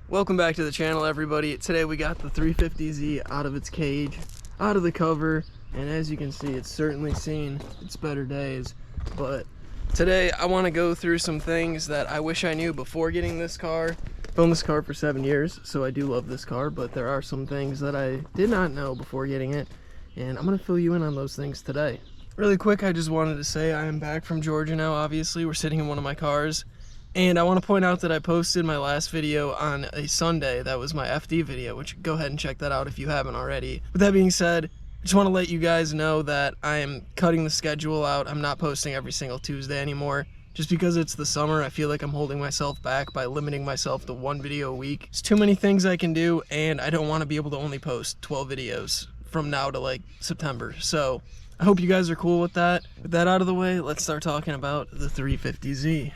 Welcome back to the channel, everybody. Today we got the 350z out of its cage, out of the cover, and as you can see, it's certainly seen its better days. But today I want to go through some things that I wish I knew before getting this car. I've owned this car for 7 years, so I do love this car, but there are some things that I did not know before getting it, and I'm going to fill you in on those things today. Really quick, I just wanted to say I am back from Georgia now. Obviously, we're sitting in one of my cars. And I want to point out that I posted my last video on a Sunday. That was my FD video, which go ahead and check that out if you haven't already. With that being said, I just want to let you guys know that I am cutting the schedule out. I'm not posting every single Tuesday anymore. Just because it's the summer, I feel like I'm holding myself back by limiting myself to 1 video a week. There's too many things I can do, and I don't want to be able to only post 12 videos from now to like September. So I hope you guys are cool with that. With that out of the way, let's start talking about the 350Z.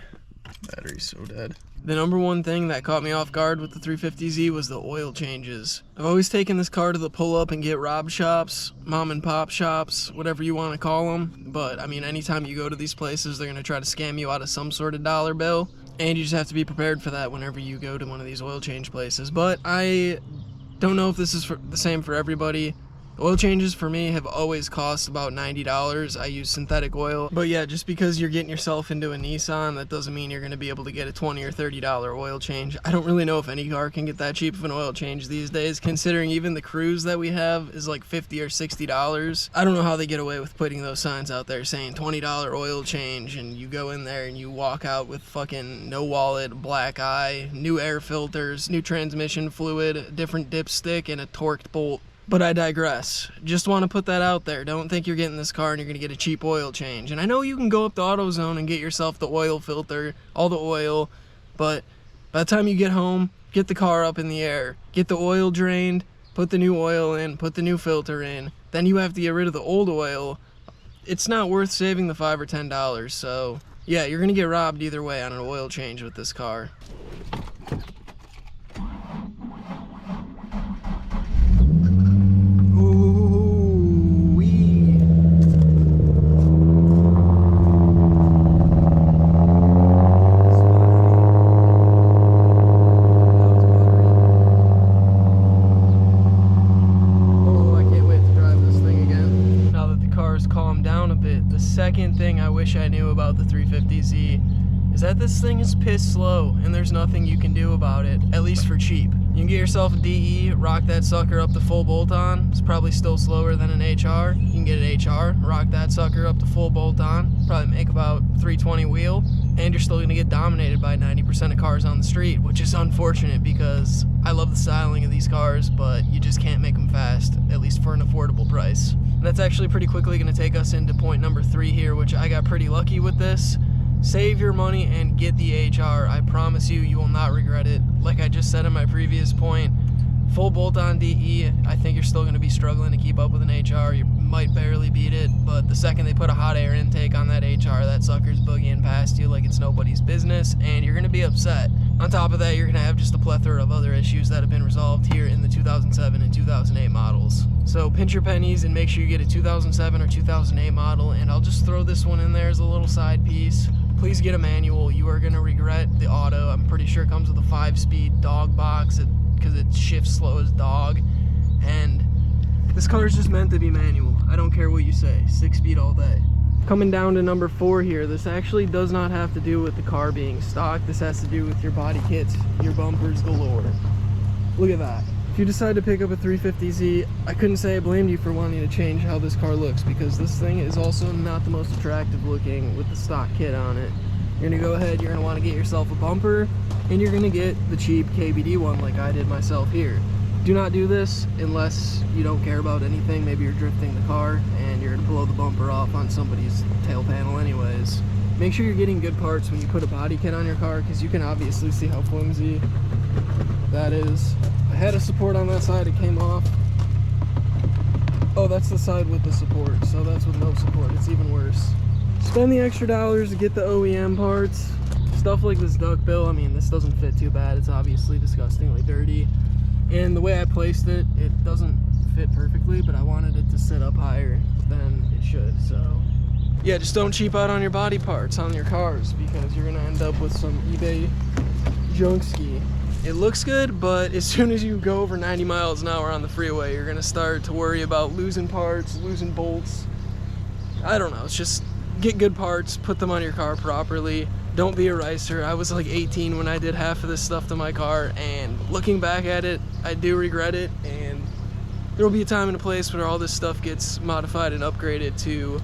Battery's so dead. The number one thing that caught me off guard with the 350Z was the oil changes. I've always taken this car to the pull up and get rob shops, mom and pop shops, whatever you want to call them. But I mean, anytime you go to these places, they're going to try to scam you out of some sort of dollar bill. And you just have to be prepared for that whenever you go to one of these oil change places. But I don't know if this is the same for everybody. Oil changes for me have always cost about $90. I use synthetic oil. But yeah, just because you're getting yourself into a Nissan, that doesn't mean you're going to be able to get a $20 or $30 oil change. I don't really know if any car can get that cheap of an oil change these days, considering even the Cruise that we have is like $50 or $60. I don't know how they get away with putting those signs out there saying $20 oil change, and you go in there and you walk out with fucking no wallet, black eye, new air filters, new transmission fluid, different dipstick, and a torqued bolt. But I digress. Just want to put that out there. Don't think you're getting this car and you're going to get a cheap oil change. And I know you can go up to AutoZone and get yourself the oil filter, all the oil, but by the time you get home, get the car up in the air. Get the oil drained, put the new oil in, put the new filter in. Then you have to get rid of the old oil. It's not worth saving the $5 or $10. So yeah, you're going to get robbed either way on an oil change with this car. Second thing I wish I knew about the 350Z is that this thing is piss slow and there's nothing you can do about it, at least for cheap. You can get yourself a DE, rock that sucker up to full bolt on. It's probably still slower than an HR. You can get an HR, rock that sucker up to full bolt on, probably make about 320 wheel, and you're still going to get dominated by 90% of cars on the street, which is unfortunate because I love the styling of these cars, but you just can't make them fast, at least for an affordable price. And that's actually pretty quickly going to take us into point number 3 here, which I got pretty lucky with this. Save your money and get the HR. I promise you, you will not regret it. Like I just said in my previous point, full bolt-on DE, I think you're still going to be struggling to keep up with an HR. You might barely beat it, but the second they put a hot air intake on that HR, that sucker's boogieing past you like it's nobody's business, and you're going to be upset. On top of that, you're going to have just a plethora of other issues that have been resolved here in the 2007 and 2008 models. So pinch your pennies and make sure you get a 2007 or 2008 model, and I'll just throw this one in there as a little side piece. Please get a manual. You are going to regret the auto. I'm pretty sure it comes with a 5-speed dog box because it shifts slow as dog. And this car is just meant to be manual. I don't care what you say. 6-speed all day. Coming down to number 4 here, this actually does not have to do with the car being stock. This has to do with your body kits, your bumpers galore. Look at that. If you decide to pick up a 350Z, I couldn't say I blamed you for wanting to change how this car looks, because this thing is also not the most attractive looking with the stock kit on it. You're going to go ahead, you're going to want to get yourself a bumper, and you're going to get the cheap KBD one like I did myself here. Do not do this unless you don't care about anything. Maybe you're drifting the car and you're going to blow the bumper off on somebody's tail panel anyways. Make sure you're getting good parts when you put a body kit on your car, because you can obviously see how flimsy that is. I had a support on that side, it came off. Oh, that's the side with the support, so that's with no support. It's even worse. Spend the extra dollars to get the OEM parts. Stuff like this duckbill, I mean, this doesn't fit too bad. It's obviously disgustingly dirty. And the way I placed it, it doesn't fit perfectly, but I wanted it to sit up higher than it should, so. Yeah, just don't cheap out on your body parts on your cars, because you're gonna end up with some eBay junk ski. It looks good, but as soon as you go over 90 miles an hour on the freeway, you're gonna start to worry about losing parts, losing bolts. I don't know, it's just get good parts, put them on your car properly. Don't be a ricer. I was like 18 when I did half of this stuff to my car, and looking back at it, I do regret it, and there will be a time and a place where all this stuff gets modified and upgraded to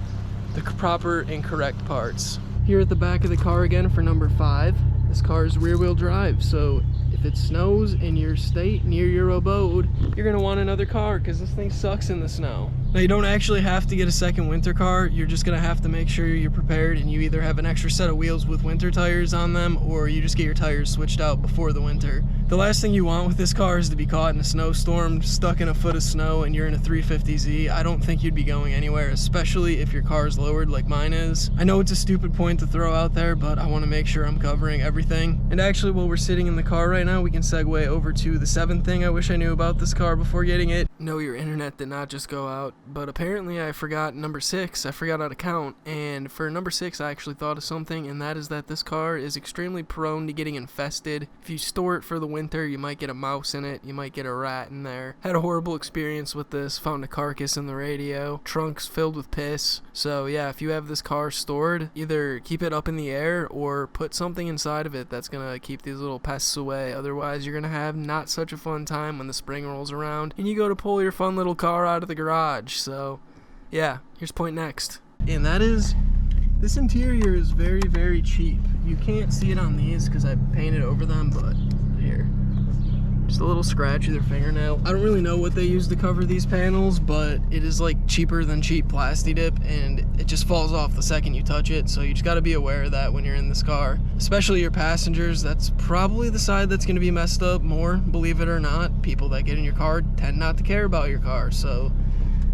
the proper and correct parts. Here at the back of the car again for number 5, this car is rear-wheel drive, so if it snows in your state near your abode, you're gonna want another car because this thing sucks in the snow. Now, you don't actually have to get a second winter car. You're just gonna have to make sure you're prepared and you either have an extra set of wheels with winter tires on them, or you just get your tires switched out before the winter. The last thing you want with this car is to be caught in a snowstorm, stuck in a foot of snow, and you're in a 350Z. I don't think you'd be going anywhere, especially if your car is lowered like mine is. I know it's a stupid point to throw out there, but I want to make sure I'm covering everything. And actually, while we're sitting in the car right now, we can segue over to the 7th thing I wish I knew about this car before getting it. No, your internet did not just go out, but apparently I forgot number 6. I forgot how to count, and for number 6 I actually thought of something, and that is that this car is extremely prone to getting infested. If you store it for the winter, you might get a mouse in it, you might get a rat in there. Had a horrible experience with this, found a carcass in the radio, trunks filled with piss. So yeah, if you have this car stored, either keep it up in the air or put something inside of it that's gonna keep these little pests away. Otherwise you're gonna have not such a fun time when the spring rolls around and you go to pull your fun little car out of the garage. So yeah, here's point next. And that is, this interior is very, very cheap. You can't see it on these because I painted over them, but here, just a little scratch of their fingernail. I don't really know what they use to cover these panels, but it is like cheaper than cheap Plasti Dip, and it just falls off the second you touch it. So you just got to be aware of that when you're in this car, especially your passengers. That's probably the side that's going to be messed up more, believe it or not. People that get in your car tend not to care about your car, so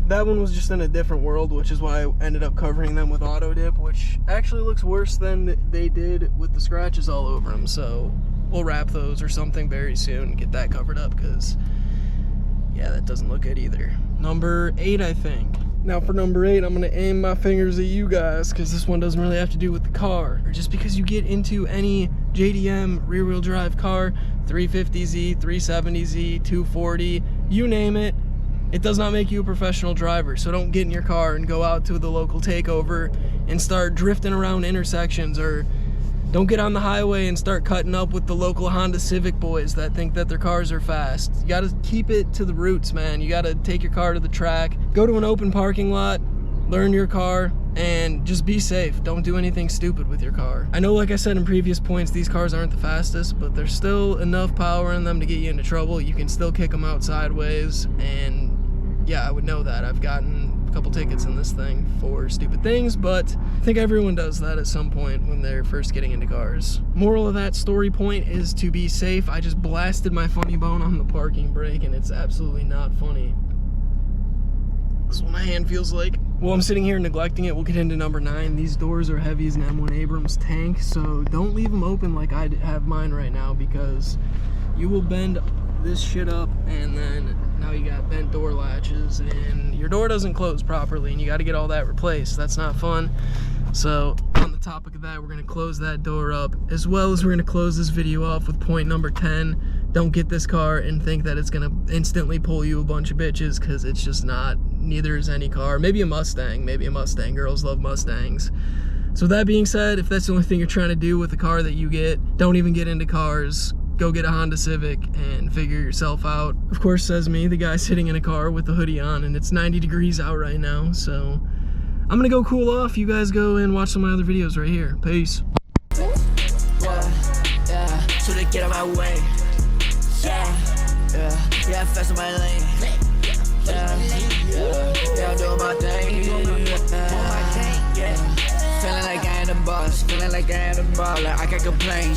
that one was just in a different world, which is why I ended up covering them with Auto Dip, which actually looks worse than they did with the scratches all over them. So we'll wrap those or something very soon and get that covered up, because yeah, that doesn't look good either. Number 8, I think. Now for number 8, I'm gonna aim my fingers at you guys, because this one doesn't really have to do with the car, or just because you get into any JDM rear-wheel drive car, 350Z, 370Z, 240, you name it, it does not make you a professional driver. So don't get in your car and go out to the local takeover and start drifting around intersections, or don't get on the highway and start cutting up with the local Honda Civic boys that think that their cars are fast. You gotta keep it to the roots, man. You gotta take your car to the track, go to an open parking lot, learn your car, and just be safe. Don't do anything stupid with your car. I know, like I said in previous points, these cars aren't the fastest, but there's still enough power in them to get you into trouble. You can still kick them out sideways, and yeah, I would know that. I've gotten a couple tickets in this thing for stupid things, but I think everyone does that at some point when they're first getting into cars. Moral of that story point is to be safe. I just blasted my funny bone on the parking brake, and it's absolutely not funny. This is what my hand feels like. Well, I'm sitting here neglecting it. We'll get into number 9. These doors are heavy as an M1 Abrams tank, so don't leave them open like I have mine right now, because you will bend this shit up, and then now you got bent door latches and your door doesn't close properly, and you got to get all that replaced. That's not fun. So on the topic of that, we're going to close that door up, as well as we're going to close this video off with point number 10. Don't get this car and think that it's going to instantly pull you a bunch of bitches, because it's just not. Neither is any car. Maybe a Mustang. Maybe a Mustang. Girls love Mustangs. So that being said, if that's the only thing you're trying to do with the car that you get, don't even get into cars. Go get a Honda Civic and figure yourself out. Of course, says me, the guy sitting in a car with a hoodie on, and it's 90 degrees out right now, so I'm gonna go cool off. You guys go and watch some of my other videos right here. Peace. Yeah, so they get out my way. Yeah, fast in my lane. Yeah, I'm doing my thing. Feeling like I ain't the boss, feeling like I ain't the baller. I can't complain.